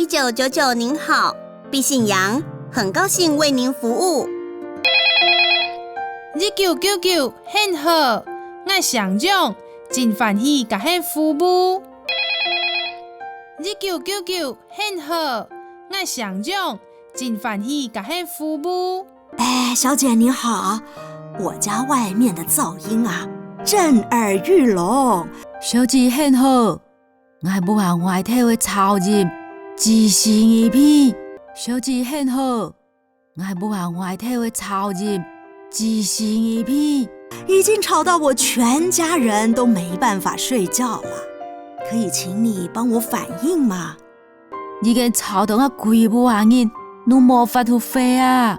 1999您好，敝姓杨，很高兴为您服务。1999很好，我上奖，真欢喜甲恁服务。1999很好，我上奖，真欢喜甲恁服务。小姐您好，我家外面的噪音啊，震耳欲聋。小姐很好，我不行外头的噪音，只身一片。小姐很好，我不行外头的噪音，只身一片。已经吵到我全家人都没办法睡觉了，可以请你帮我反映吗？已經吵到我規母人人都無法度飛啊！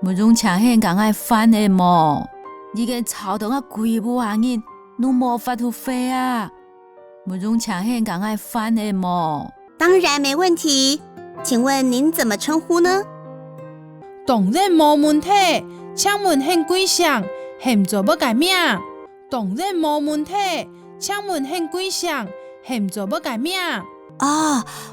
唔用請hen講愛翻的麼？已經吵到我規母人人都無法度飛啊！唔用請hen講愛翻的麼？當然沒問題，請問您怎麼稱呼呢？當然冇問題，請問很貴上，很做不改命。當然冇問題，請問很貴上，很做不改命。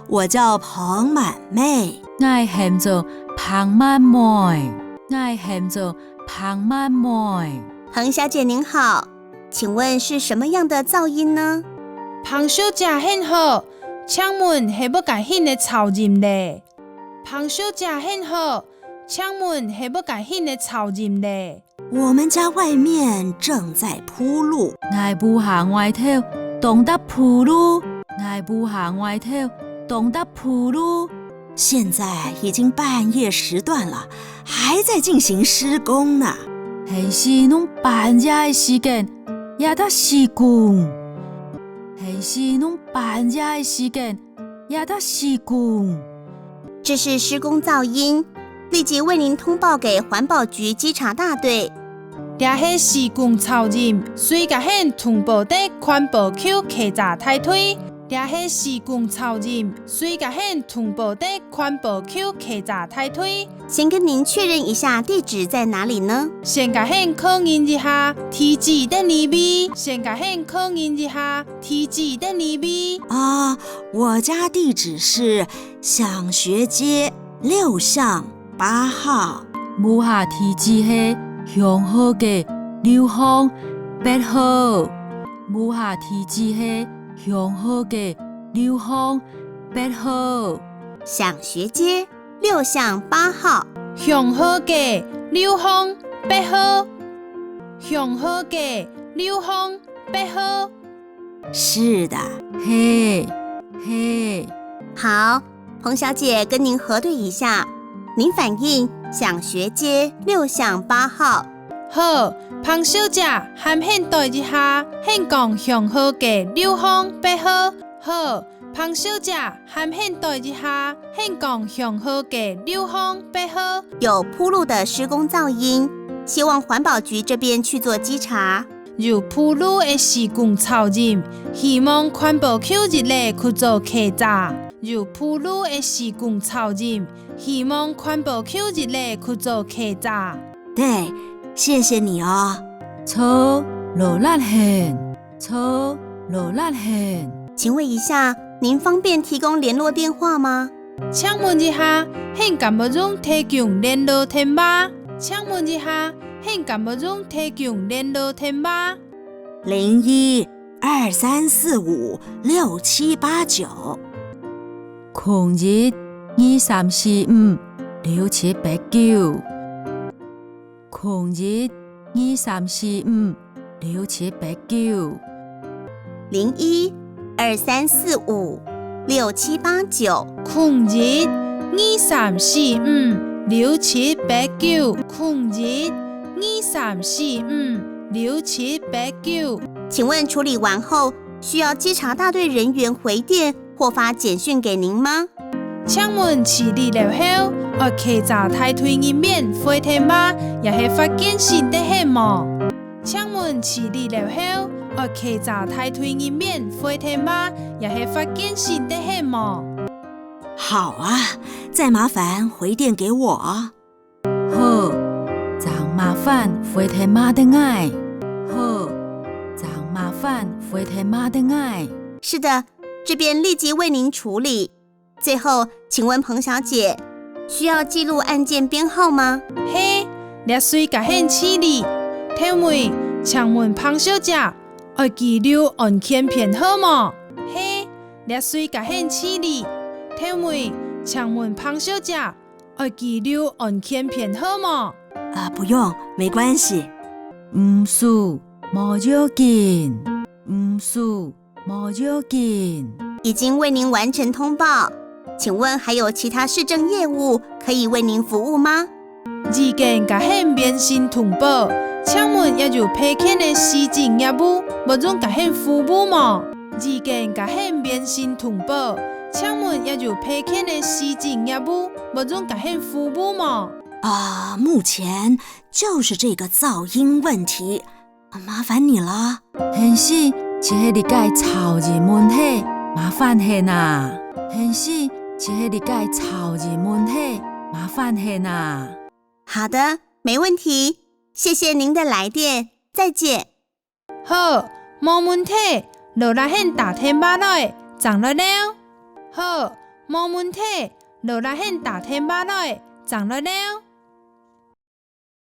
我叫彭滿妹。我喊做彭滿妹，我喊做彭滿妹。彭小姐您好，請問是什麼樣的噪音呢？彭小姐很好，請問係不改興的噪音咧？彭小姐很好，請問係不改興的噪音咧？我們家外面正在鋪路，我不行外頭，懂得鋪路。我不行外頭，懂得鋪路。現在已經半夜時段了，還在進行施工呢。係是儂半夜的時間，也得施工。係是儂半夜的時間，也得施工。這是施工噪音，立即為您通報給環保局稽查大隊。這係施工噪音，隨甲hen通報的環保局稽查大隊。這係施工噪音，隨甲hen通報的環保局稽查大隊。先跟您確認一下地址在哪裡呢？先甲hen確認一下地址在哪裡。先甲hen確認一下地址在哪裡。我家地址是享學街6巷8號。母下地址係享學街6巷8號。母下地址係享學街6巷8號。享學街6巷8號。享學街6巷8號。享學街6巷8號。是的，嘿。好，彭小姐跟您核對一下，您反映享學街6巷8號。好，彭小姐喊hen對一下，hen講享學街6巷8號。好，彭小姐喊hen對一下，hen講享學街6巷8號。有鋪路的施工噪音，希望環保局這邊去做稽查。有鋪路的施工噪音，希望環保局日內去做稽查。有鋪路的施工噪音，希望環保局日內去做稽查。對，謝謝你哦。錯羅辣hen，錯羅辣hen。請問一下，您方便提供聯絡電話嗎？請問一下，hen敢不用提供聯絡電話？請問一下，hen敢不用提供聯絡電話？0123456789。0123456789。0123456789。0123456789。0123456789。請問處理完後，需要稽查大隊人員回電或發簡訊給您嗎？請問處理了後，稽查大隊人員回電嗎？也係發簡訊的係麼？請問處理了後，稽查大隊人員回電嗎？也係發簡訊的係麼？好啊，再麻煩回電給我。好，再麻煩回電媽的愛。好，再麻煩回電媽的愛。是的，這邊立即為您處理。最后，请问彭小姐，需要记录案件编号吗？嘿，列水甲现起哩，听问，请问彭小姐，要记录案件编号吗？嘿，列水甲现起哩，听问，请问彭小姐，要记录案件编号吗？不用，没关系。唔是，冇要紧。唔是，冇要紧。已经为您完成通报，请问还有其他市政业务可以为您服务吗？已经甲现免薪通报，请问也有派遣的市政业务，无准甲现服务吗？已经甲现免薪通报，请问也有派遣的市政业务，无准甲现服务吗？目前就是这个噪音问题，麻烦你了。先生，是迄日改超人问题，麻烦现啊。先生，是迄日改超人问题，麻烦现啊。好的，没问题，谢谢您的来电，再见。好，冇问题，落来现打电话来，长了了。好，冇问题，落来现打电话来，长了了。